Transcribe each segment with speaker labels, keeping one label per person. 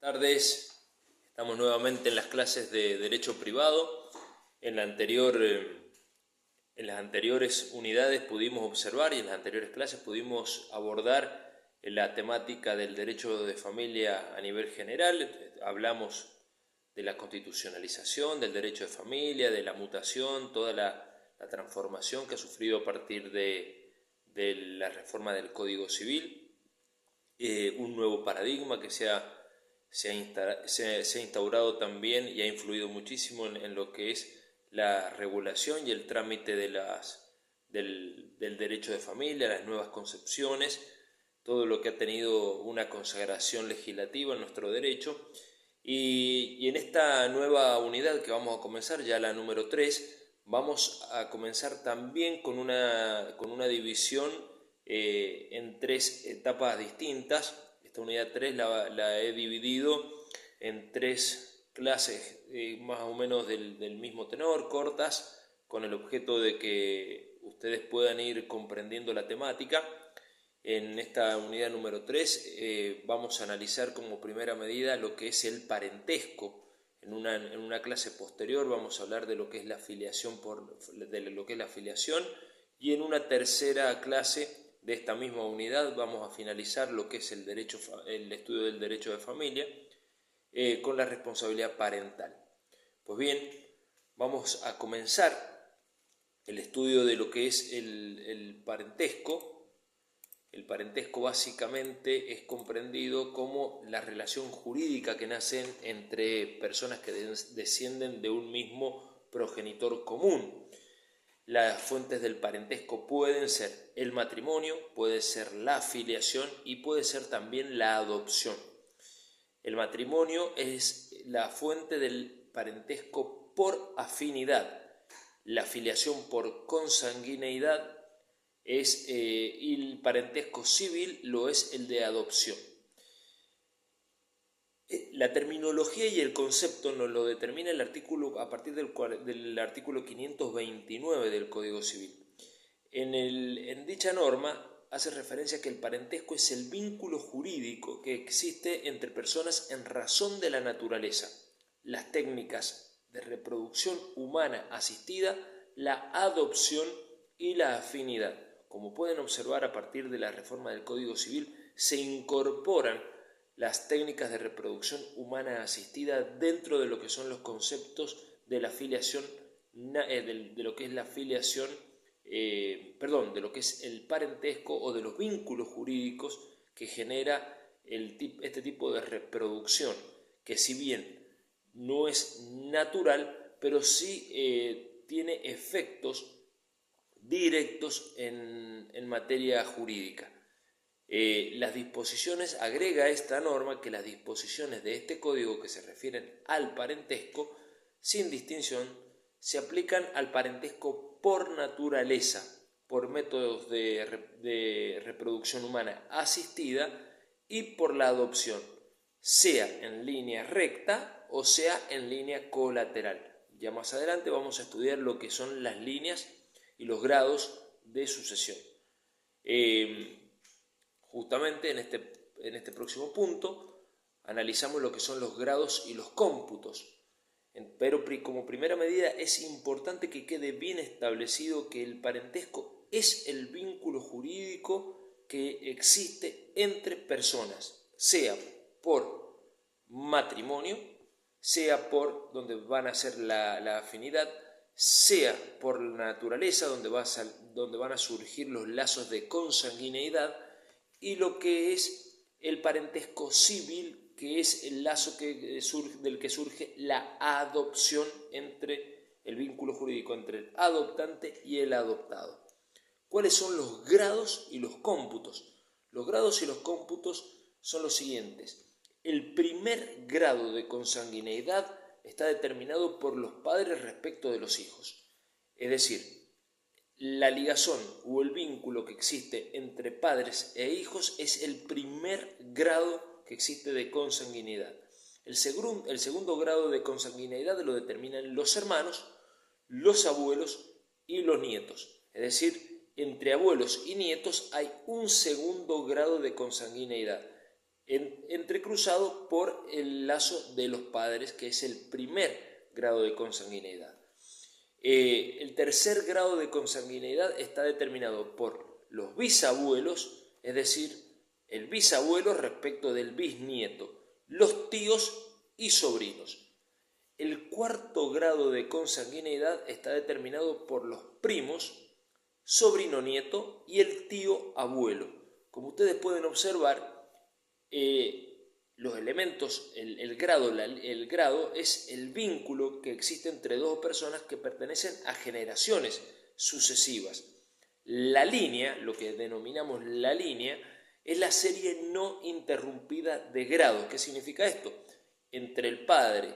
Speaker 1: Tardes, estamos nuevamente en las clases de Derecho Privado. En las anteriores unidades pudimos observar y en las anteriores clases pudimos abordar la temática del derecho de familia a nivel general. Hablamos de la constitucionalización del derecho de familia, de la mutación, toda la transformación que ha sufrido a partir de la reforma del Código Civil, un nuevo paradigma que se ha instaurado también y ha influido muchísimo en lo que es la regulación y el trámite del derecho de familia, las nuevas concepciones, todo lo que ha tenido una consagración legislativa en nuestro derecho. Y en esta nueva unidad que vamos a comenzar, ya la número 3, vamos a comenzar también con una división en 3 etapas distintas. Esta unidad 3 la he dividido en 3 clases más o menos del mismo tenor, cortas, con el objeto de que ustedes puedan ir comprendiendo la temática. En esta unidad número 3 vamos a analizar como primera medida lo que es el parentesco. En una clase posterior vamos a hablar de lo que es la filiación, y en una tercera clase de esta misma unidad vamos a finalizar lo que es el estudio del derecho de familia con la responsabilidad parental. Pues bien, vamos a comenzar el estudio de lo que es el parentesco. El parentesco básicamente es comprendido como la relación jurídica que nace entre personas que descienden de un mismo progenitor común. Las fuentes del parentesco pueden ser el matrimonio, puede ser la filiación y puede ser también la adopción. El matrimonio es la fuente del parentesco por afinidad, la filiación por consanguineidad y el parentesco civil lo es el de adopción. La terminología y el concepto nos lo determina el artículo a partir del artículo 529 del Código Civil. En dicha norma hace referencia a que el parentesco es el vínculo jurídico que existe entre personas en razón de la naturaleza, las técnicas de reproducción humana asistida, la adopción y la afinidad. Como pueden observar, a partir de la reforma del Código Civil se incorporan las técnicas de reproducción humana asistida dentro de lo que son los conceptos de la filiación, de lo que es la filiación, de lo que es el parentesco o de los vínculos jurídicos que genera este tipo de reproducción, que si bien no es natural, pero sí tiene efectos directos en materia jurídica. Las disposiciones, agrega esta norma que las disposiciones de este código que se refieren al parentesco, sin distinción, se aplican al parentesco por naturaleza, por métodos de reproducción humana asistida y por la adopción, sea en línea recta o sea en línea colateral. Ya más adelante vamos a estudiar lo que son las líneas y los grados de sucesión. Justamente en este próximo punto analizamos lo que son los grados y los cómputos. Pero como primera medida es importante que quede bien establecido que el parentesco es el vínculo jurídico que existe entre personas, sea por matrimonio, sea por donde van a ser la afinidad, sea por la naturaleza, donde van a surgir los lazos de consanguineidad, y lo que es el parentesco civil, que es el lazo del que surge la adopción, entre el vínculo jurídico entre el adoptante y el adoptado. ¿Cuáles son los grados y los cómputos? Los grados y los cómputos son los siguientes. El primer grado de consanguineidad está determinado por los padres respecto de los hijos. Es decir, la ligazón o el vínculo que existe entre padres e hijos es el primer grado que existe de consanguinidad. El segundo grado de consanguinidad lo determinan los hermanos, los abuelos y los nietos. Es decir, entre abuelos y nietos hay un segundo grado de consanguineidad. entrecruzado por el lazo de los padres, que es el primer grado de consanguineidad. El tercer grado de consanguineidad está determinado por los bisabuelos, es decir, el bisabuelo respecto del bisnieto, los tíos y sobrinos. El cuarto grado de consanguineidad está determinado por los primos, sobrino-nieto y el tío abuelo. Como ustedes pueden observar, los elementos, el grado es el vínculo que existe entre dos personas que pertenecen a generaciones sucesivas. La línea, lo que denominamos la línea, es la serie no interrumpida de grados. ¿Qué significa esto? Entre el padre,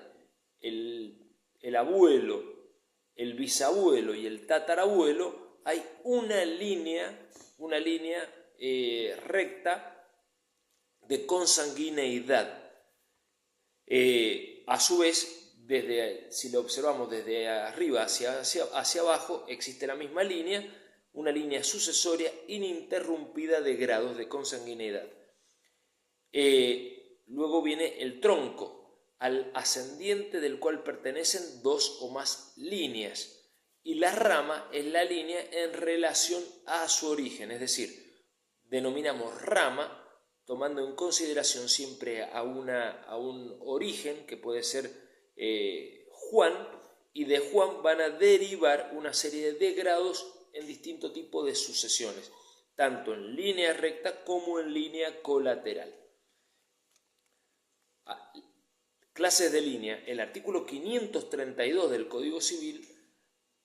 Speaker 1: el abuelo, el bisabuelo y el tatarabuelo hay una línea recta de consanguineidad. A su vez, si lo observamos desde arriba hacia abajo, existe la misma línea, una línea sucesoria ininterrumpida de grados de consanguineidad. Luego viene el tronco, al ascendiente del cual pertenecen dos o más líneas, y la rama es la línea en relación a su origen, es decir, denominamos rama tomando en consideración siempre a un origen, que puede ser Juan, y de Juan van a derivar una serie de grados en distinto tipo de sucesiones, tanto en línea recta como en línea colateral. Clases de línea. El artículo 532 del Código Civil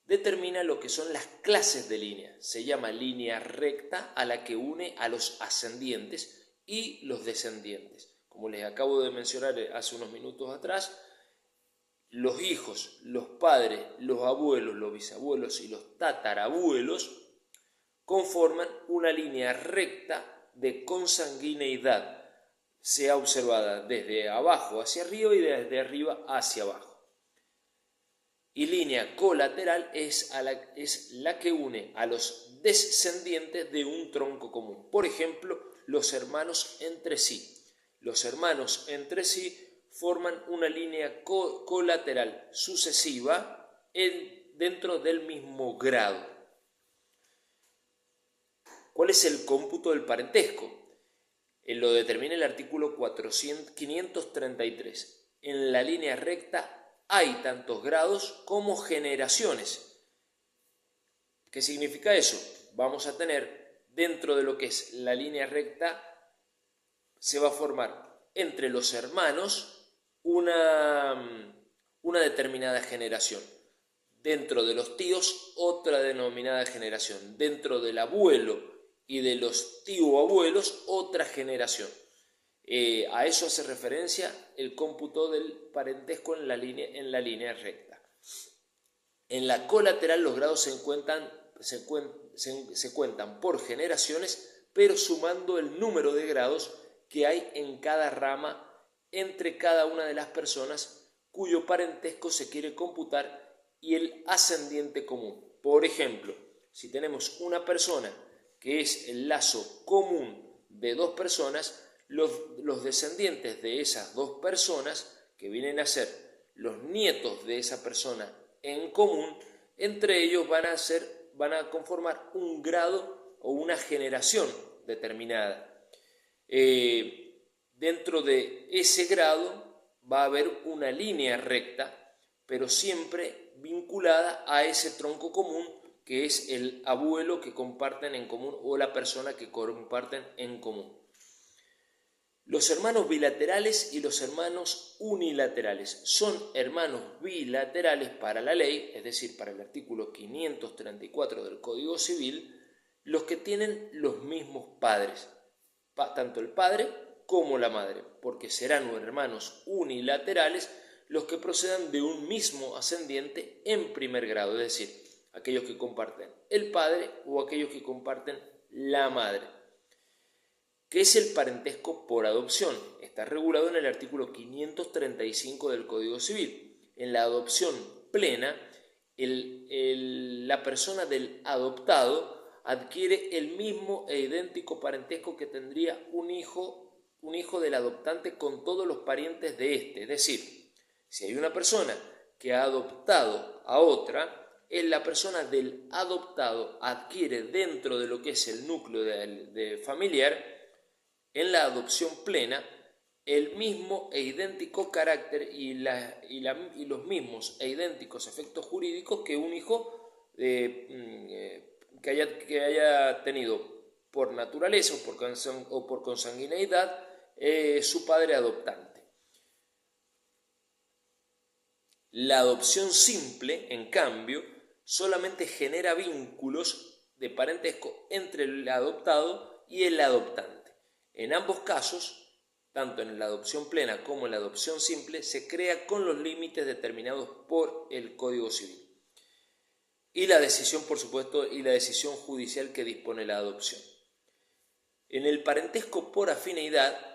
Speaker 1: determina lo que son las clases de línea. Se llama línea recta a la que une a los ascendientes y los descendientes. Como les acabo de mencionar hace unos minutos atrás, los hijos, los padres, los abuelos, los bisabuelos y los tatarabuelos conforman una línea recta de consanguineidad, sea observada desde abajo hacia arriba y desde arriba hacia abajo. Y línea colateral es la que une a los descendientes de un tronco común. Por ejemplo, los hermanos entre sí. Los hermanos entre sí forman una línea colateral sucesiva dentro del mismo grado. ¿Cuál es el cómputo del parentesco? Lo determina el artículo 533. En la línea recta hay tantos grados como generaciones. ¿Qué significa eso? Vamos a tener dentro de lo que es la línea recta, se va a formar entre los hermanos una determinada generación. Dentro de los tíos, otra denominada generación. Dentro del abuelo y de los tío-abuelos, otra generación. A eso hace referencia el cómputo del parentesco en la línea recta. En la colateral los grados se cuentan por generaciones, pero sumando el número de grados que hay en cada rama entre cada una de las personas cuyo parentesco se quiere computar y el ascendiente común. Por ejemplo, si tenemos una persona que es el lazo común de dos personas, los descendientes de esas dos personas, que vienen a ser los nietos de esa persona en común, entre ellos van a conformar un grado o una generación determinada. Dentro de ese grado va a haber una línea recta, pero siempre vinculada a ese tronco común, que es el abuelo que comparten en común o la persona que comparten en común. Los hermanos bilaterales y los hermanos unilaterales son hermanos bilaterales para la ley, es decir, para el artículo 534 del Código Civil, los que tienen los mismos padres, tanto el padre como la madre, porque serán hermanos unilaterales los que procedan de un mismo ascendiente en primer grado, es decir, aquellos que comparten el padre o aquellos que comparten la madre. ¿Qué es el parentesco por adopción? Está regulado en el artículo 535 del Código Civil. En la adopción plena, la persona del adoptado adquiere el mismo e idéntico parentesco que tendría un hijo un hijo del adoptante con todos los parientes de este. Es decir, si hay una persona que ha adoptado a otra, la persona del adoptado adquiere dentro de lo que es el núcleo de familiar, en la adopción plena, el mismo e idéntico carácter y los mismos e idénticos efectos jurídicos que un hijo que haya tenido por naturaleza o por consanguineidad su padre adoptante. La adopción simple, en cambio, solamente genera vínculos de parentesco entre el adoptado y el adoptante. En ambos casos, tanto en la adopción plena como en la adopción simple, se crea con los límites determinados por el Código Civil. Y la decisión, por supuesto, y la decisión judicial que dispone la adopción. En el parentesco por afinidad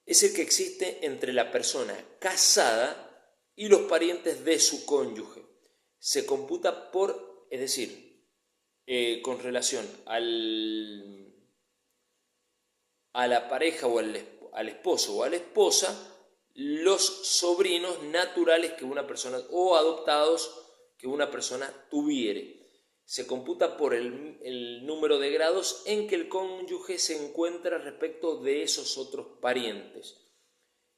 Speaker 1: es el que existe entre la persona casada y los parientes de su cónyuge. Se computa es decir, con relación a la pareja o al esposo o a la esposa, los sobrinos naturales que una persona, o adoptados que una persona tuviere. Se computa por el número de grados en que el cónyuge se encuentra respecto de esos otros parientes.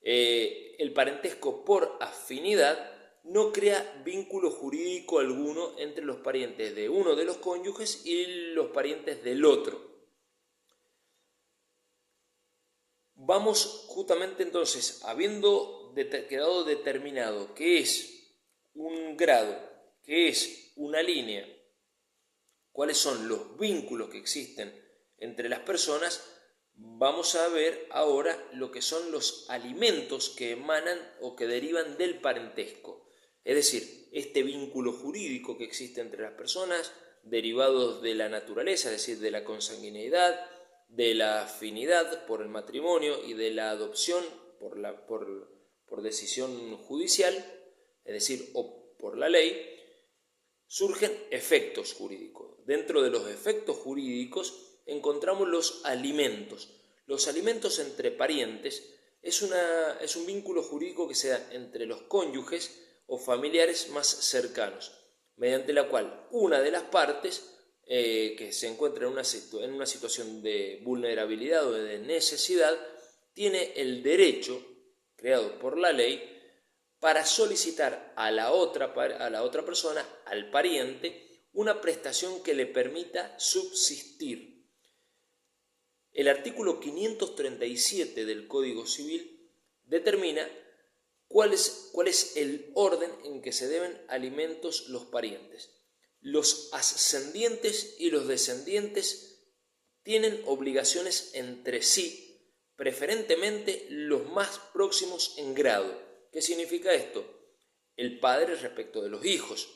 Speaker 1: El parentesco por afinidad no crea vínculo jurídico alguno entre los parientes de uno de los cónyuges y los parientes del otro. Vamos justamente entonces, habiendo quedado determinado qué es un grado, qué es una línea, cuáles son los vínculos que existen entre las personas, vamos a ver ahora lo que son los alimentos que emanan o que derivan del parentesco. Es decir, este vínculo jurídico que existe entre las personas, derivados de la naturaleza, es decir, de la consanguineidad, de la afinidad por el matrimonio y de la adopción por decisión judicial, es decir, o por la ley, surgen efectos jurídicos. Dentro de los efectos jurídicos encontramos los alimentos. Los alimentos entre parientes es un vínculo jurídico que se da entre los cónyuges o familiares más cercanos, mediante la cual una de las partes que se encuentra en una situación de vulnerabilidad o de necesidad tiene el derecho, creado por la ley, para solicitar a la otra persona, al pariente, una prestación que le permita subsistir. El artículo 537 del Código Civil determina cuál es el orden en que se deben alimentos los parientes. Los ascendientes y los descendientes tienen obligaciones entre sí, preferentemente los más próximos en grado. ¿Qué significa esto? El padre respecto de los hijos,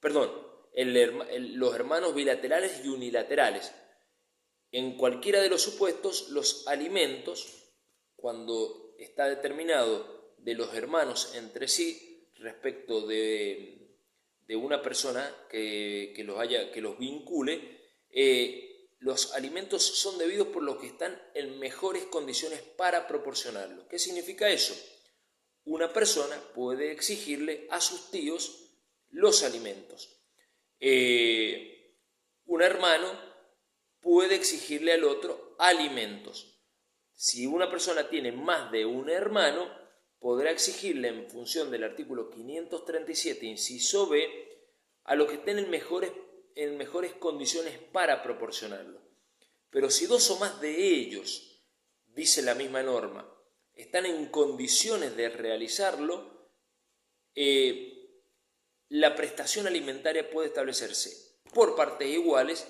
Speaker 1: los hermanos bilaterales y unilaterales. En cualquiera de los supuestos, los alimentos, cuando está determinado de los hermanos entre sí respecto de una persona que los vincule, los alimentos son debidos por los que están en mejores condiciones para proporcionarlos. ¿Qué significa eso? Una persona puede exigirle a sus tíos los alimentos. Un hermano puede exigirle al otro alimentos. Si una persona tiene más de un hermano, podrá exigirle en función del artículo 537, inciso B, a los que estén en mejores condiciones para proporcionarlo. Pero si dos o más de ellos, dice la misma norma, están en condiciones de realizarlo, la prestación alimentaria puede establecerse por partes iguales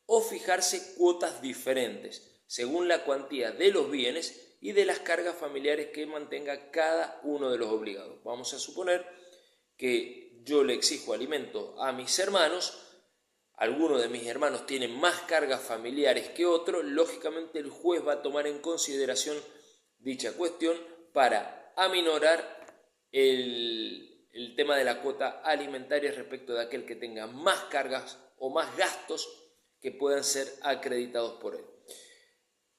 Speaker 1: o fijarse cuotas diferentes, según la cuantía de los bienes y de las cargas familiares que mantenga cada uno de los obligados. Vamos a suponer que yo le exijo alimento a mis hermanos, alguno de mis hermanos tiene más cargas familiares que otro, lógicamente el juez va a tomar en consideración dicha cuestión para aminorar el tema de la cuota alimentaria respecto de aquel que tenga más cargas o más gastos que puedan ser acreditados por él.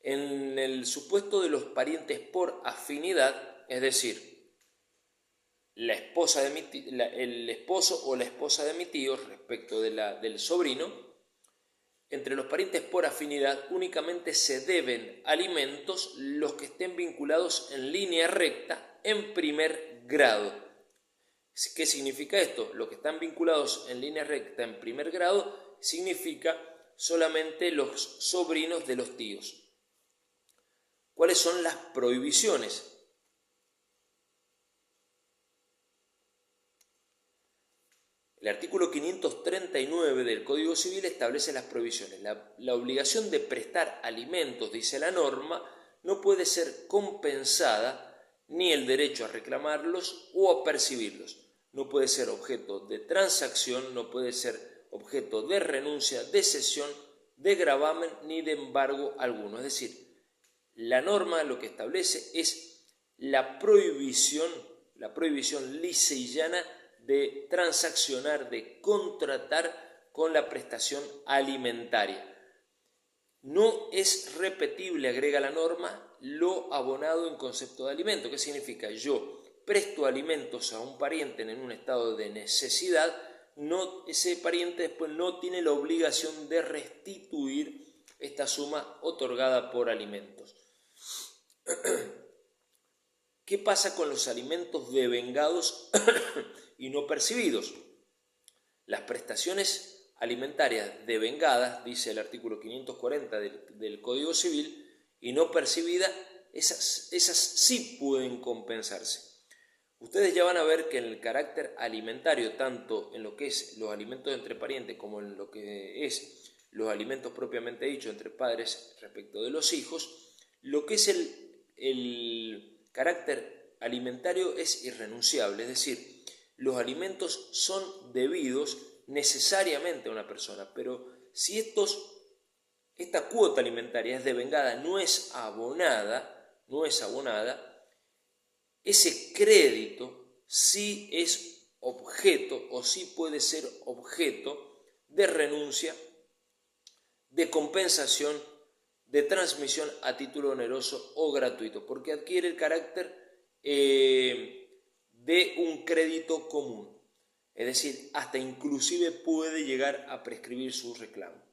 Speaker 1: En el supuesto de los parientes por afinidad, es decir, el esposo o la esposa de mi tío respecto del sobrino, entre los parientes por afinidad únicamente se deben alimentos los que estén vinculados en línea recta en primer grado. ¿Qué significa esto? Los que están vinculados en línea recta en primer grado significa solamente los sobrinos de los tíos. ¿Cuáles son las prohibiciones? El artículo 539 del Código Civil establece las prohibiciones. La obligación de prestar alimentos, dice la norma, no puede ser compensada ni el derecho a reclamarlos o a percibirlos. No puede ser objeto de transacción, no puede ser objeto de renuncia, de cesión, de gravamen ni de embargo alguno. Es decir, la norma lo que establece es la prohibición lisa y llana de transaccionar, de contratar con la prestación alimentaria. No es repetible, agrega la norma, lo abonado en concepto de alimento. ¿Qué significa? Yo presto alimentos a un pariente en un estado de necesidad, ese pariente después no tiene la obligación de restituir esta suma otorgada por alimentos. ¿Qué pasa con los alimentos devengados y no percibidos? Las prestaciones alimentarias devengadas, dice el artículo 540 del Código Civil, y no percibidas, esas sí pueden compensarse. Ustedes ya van a ver que en el carácter alimentario, tanto en lo que es los alimentos entre parientes como en lo que es los alimentos propiamente dichos entre padres respecto de los hijos, lo que es el carácter alimentario es irrenunciable, es decir, los alimentos son debidos necesariamente a una persona, pero si esta cuota alimentaria es devengada, no es abonada, ese crédito sí es objeto o sí puede ser objeto de renuncia, de compensación, de transmisión a título oneroso o gratuito, porque adquiere el carácter de un crédito común, es decir, hasta inclusive puede llegar a prescribir su reclamo.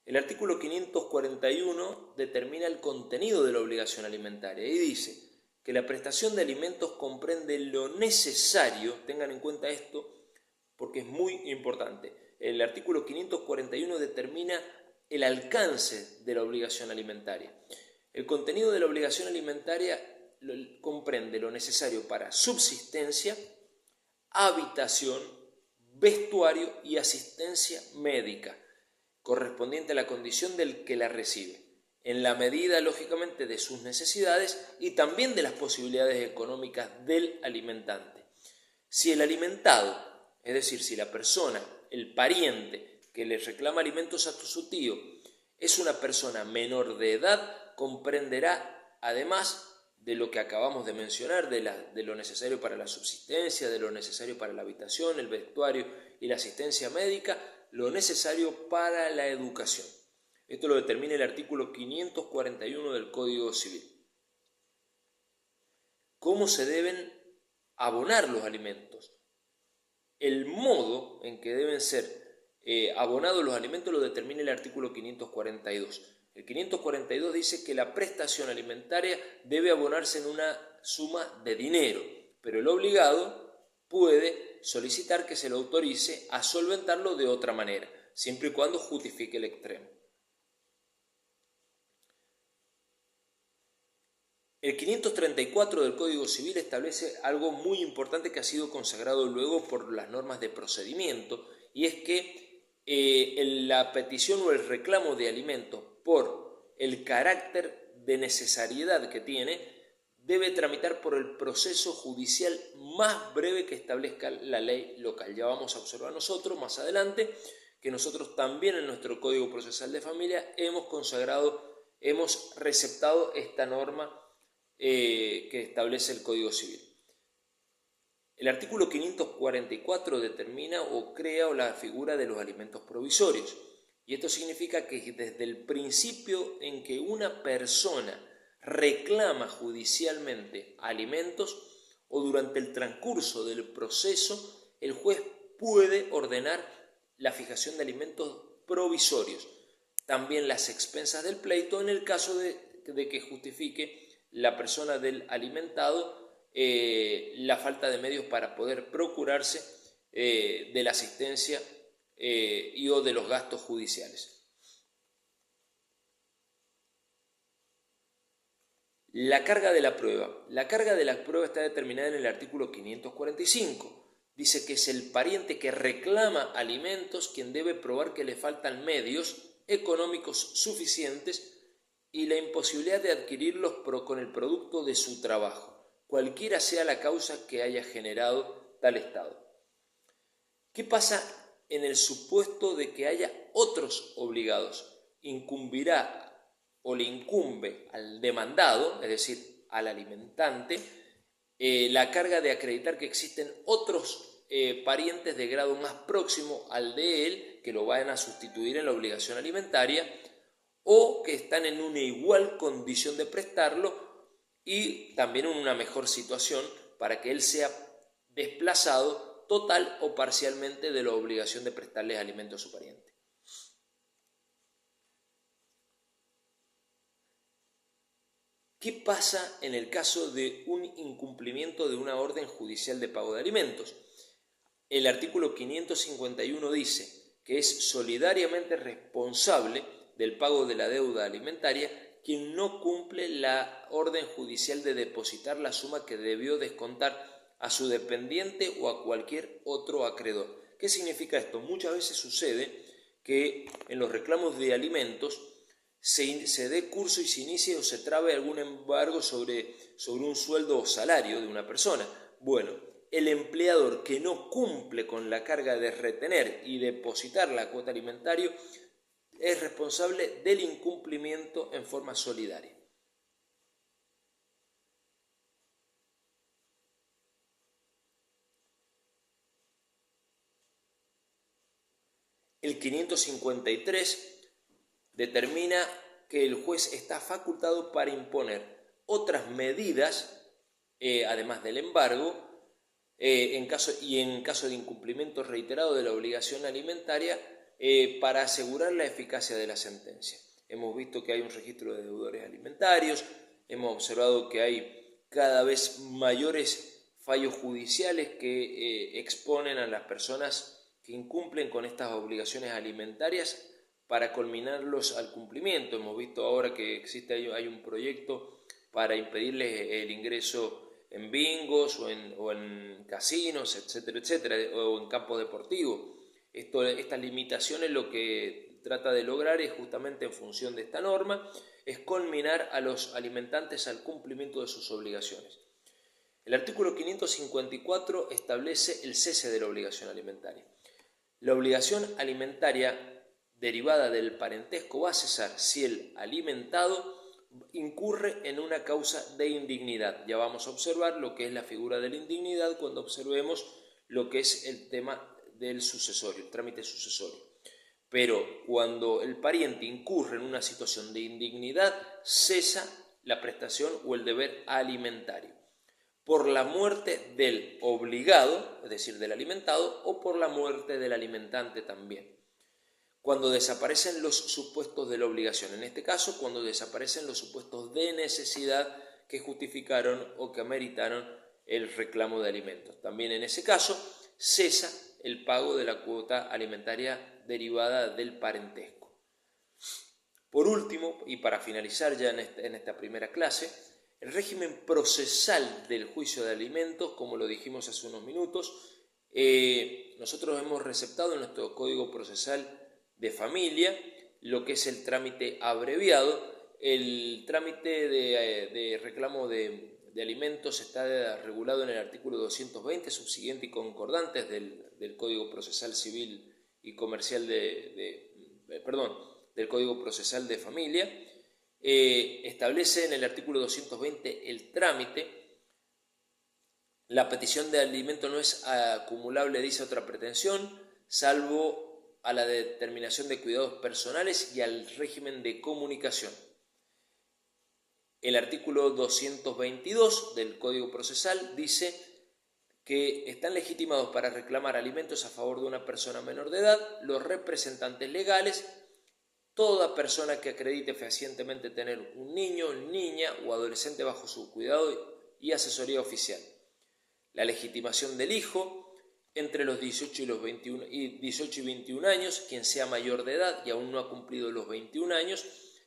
Speaker 1: El artículo 541 determina el contenido de la obligación alimentaria y dice que la prestación de alimentos comprende lo necesario, tengan en cuenta esto porque es muy importante. El artículo 541 determina el alcance de la obligación alimentaria. El contenido de la obligación alimentaria comprende lo necesario para subsistencia, habitación, vestuario y asistencia médica, correspondiente a la condición del que la recibe, en la medida, lógicamente, de sus necesidades y también de las posibilidades económicas del alimentante. Si el alimentado, es decir, si la persona, el pariente que le reclama alimentos a su tío, es una persona menor de edad, comprenderá, además de lo que acabamos de mencionar, de lo necesario para la subsistencia, de lo necesario para la habitación, el vestuario y la asistencia médica, lo necesario para la educación. Esto lo determina el artículo 541 del Código Civil. ¿Cómo se deben abonar los alimentos? El modo en que deben ser abonados los alimentos lo determina el artículo 542. El 542 dice que la prestación alimentaria debe abonarse en una suma de dinero, pero el obligado puede solicitar que se le autorice a solventarlo de otra manera, siempre y cuando justifique el extremo. El 534 del Código Civil establece algo muy importante que ha sido consagrado luego por las normas de procedimiento, y es que la petición o el reclamo de alimentos por el carácter de necesariedad que tiene debe tramitar por el proceso judicial más breve que establezca la ley local. Ya vamos a observar nosotros más adelante que nosotros también en nuestro Código Procesal de Familia hemos receptado esta norma que establece el Código Civil. El artículo 544 determina o crea la figura de los alimentos provisorios. Y esto significa que desde el principio en que una persona reclama judicialmente alimentos o durante el transcurso del proceso, el juez puede ordenar la fijación de alimentos provisorios, también las expensas del pleito en el caso de que justifique la persona del alimentado la falta de medios para poder procurarse de la asistencia y o de los gastos judiciales. La carga de la prueba. La carga de la prueba está determinada en el artículo 545. Dice que es el pariente que reclama alimentos quien debe probar que le faltan medios económicos suficientes y la imposibilidad de adquirirlos con el producto de su trabajo, cualquiera sea la causa que haya generado tal estado. ¿Qué pasa en el supuesto de que haya otros obligados? Incumbirá o le incumbe al demandado, es decir, al alimentante, la carga de acreditar que existen otros parientes de grado más próximo al de él que lo van a sustituir en la obligación alimentaria o que están en una igual condición de prestarlo y también en una mejor situación para que él sea desplazado total o parcialmente de la obligación de prestarles alimento a su pariente. ¿Qué pasa en el caso de un incumplimiento de una orden judicial de pago de alimentos? El artículo 551 dice que es solidariamente responsable del pago de la deuda alimentaria quien no cumple la orden judicial de depositar la suma que debió descontar a su dependiente o a cualquier otro acreedor. ¿Qué significa esto? Muchas veces sucede que en los reclamos de alimentos se dé curso y se inicie o se trabe algún embargo sobre un sueldo o salario de una persona. Bueno, el empleador que no cumple con la carga de retener y depositar la cuota alimentaria es responsable del incumplimiento en forma solidaria. El 553 determina que el juez está facultado para imponer otras medidas, además del embargo, en caso de incumplimiento reiterado de la obligación alimentaria, para asegurar la eficacia de la sentencia. Hemos visto que hay un registro de deudores alimentarios, hemos observado que hay cada vez mayores fallos judiciales que exponen a las personas que incumplen con estas obligaciones alimentarias para culminarlos al cumplimiento. Hemos visto ahora que hay un proyecto para impedirles el ingreso en bingos o en casinos, etcétera, etcétera, o en campos deportivos. Estas limitaciones lo que trata de lograr es justamente en función de esta norma, es culminar a los alimentantes al cumplimiento de sus obligaciones. El artículo 554 establece el cese de la obligación alimentaria. La obligación alimentaria derivada del parentesco va a cesar si el alimentado incurre en una causa de indignidad. Ya vamos a observar lo que es la figura de la indignidad cuando observemos lo que es el tema del sucesorio, el trámite sucesorio. Pero cuando el pariente incurre en una situación de indignidad, cesa la prestación o el deber alimentario por la muerte del obligado, es decir, del alimentado, o por la muerte del alimentante también. Cuando desaparecen los supuestos de la obligación, en este caso, cuando desaparecen los supuestos de necesidad que justificaron o que ameritaron el reclamo de alimentos. También en ese caso, cesa el pago de la cuota alimentaria derivada del parentesco. Por último, y para finalizar ya en esta primera clase, el régimen procesal del juicio de alimentos, como lo dijimos hace unos minutos, nosotros hemos receptado en nuestro Código Procesal de Familia lo que es el trámite abreviado. El trámite de reclamo de alimentos está regulado en el artículo 220, subsiguiente y concordantes del Código Procesal Civil y Comercial del Código Procesal de Familia. Establece en el artículo 220 el trámite. La petición de alimento no es acumulable, dice otra pretensión, salvo a la determinación de cuidados personales y al régimen de comunicación. El artículo 222 del Código Procesal dice que están legitimados para reclamar alimentos a favor de una persona menor de edad los representantes legales, toda persona que acredite fehacientemente tener un niño, niña o adolescente bajo su cuidado y asesoría oficial. La legitimación del hijo entre los 18 y 21 años, quien sea mayor de edad y aún no ha cumplido los 21 años,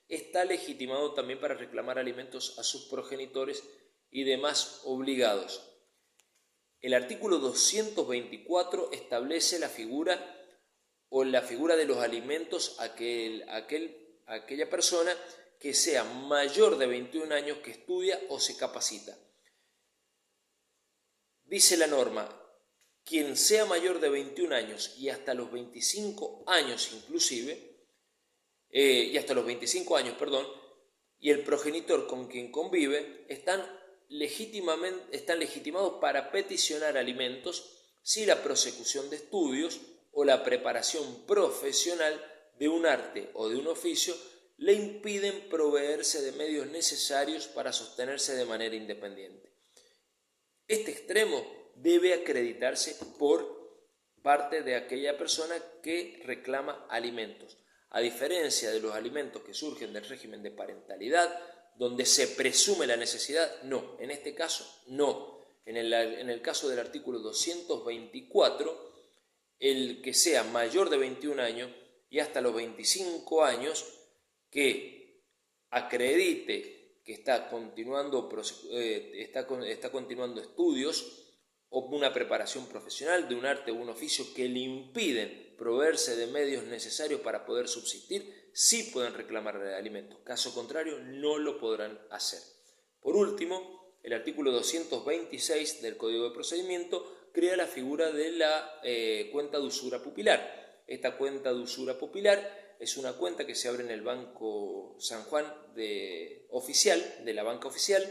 Speaker 1: está legitimado también para reclamar alimentos a sus progenitores y demás obligados. El artículo 224 establece la figura de los alimentos a aquella persona que sea mayor de 21 años, que estudia o se capacita. Dice la norma: quien sea mayor de 21 años y hasta los 25 años inclusive, y el progenitor con quien convive están legitimados para peticionar alimentos si la prosecución de estudios o la preparación profesional de un arte o de un oficio le impiden proveerse de medios necesarios para sostenerse de manera independiente. Este extremo debe acreditarse por parte de aquella persona que reclama alimentos. A diferencia de los alimentos que surgen del régimen de parentalidad, donde se presume la necesidad, no, en este caso no. En el caso del artículo 224, el que sea mayor de 21 años y hasta los 25 años, que acredite que está continuando estudios o una preparación profesional de un arte o un oficio que le impiden proveerse de medios necesarios para poder subsistir, sí pueden reclamar alimentos. Caso contrario, no lo podrán hacer. Por último, el artículo 226 del Código de Procedimiento crea la figura de la cuenta de usura pupilar. Esta cuenta de usura pupilar es una cuenta que se abre en el Banco San Juan de la banca oficial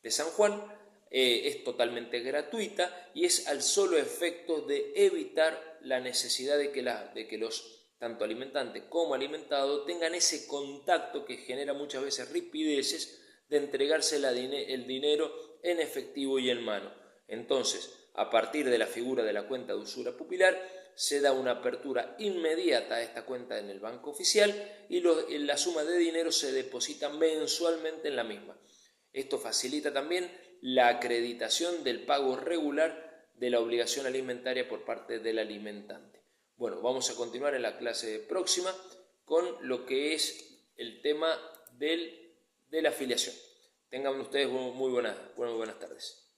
Speaker 1: de San Juan. Es totalmente gratuita y es al solo efecto de evitar la necesidad de que los tanto alimentantes como alimentados tengan ese contacto que genera muchas veces ripideces de entregarse el dinero en efectivo y en mano. Entonces, a partir de la figura de la cuenta de usura pupilar, se da una apertura inmediata a esta cuenta en el banco oficial y la suma de dinero se deposita mensualmente en la misma. Esto facilita también la acreditación del pago regular de la obligación alimentaria por parte del alimentante. Bueno, vamos a continuar en la clase próxima con lo que es el tema de la afiliación. Tengan ustedes muy buenas tardes.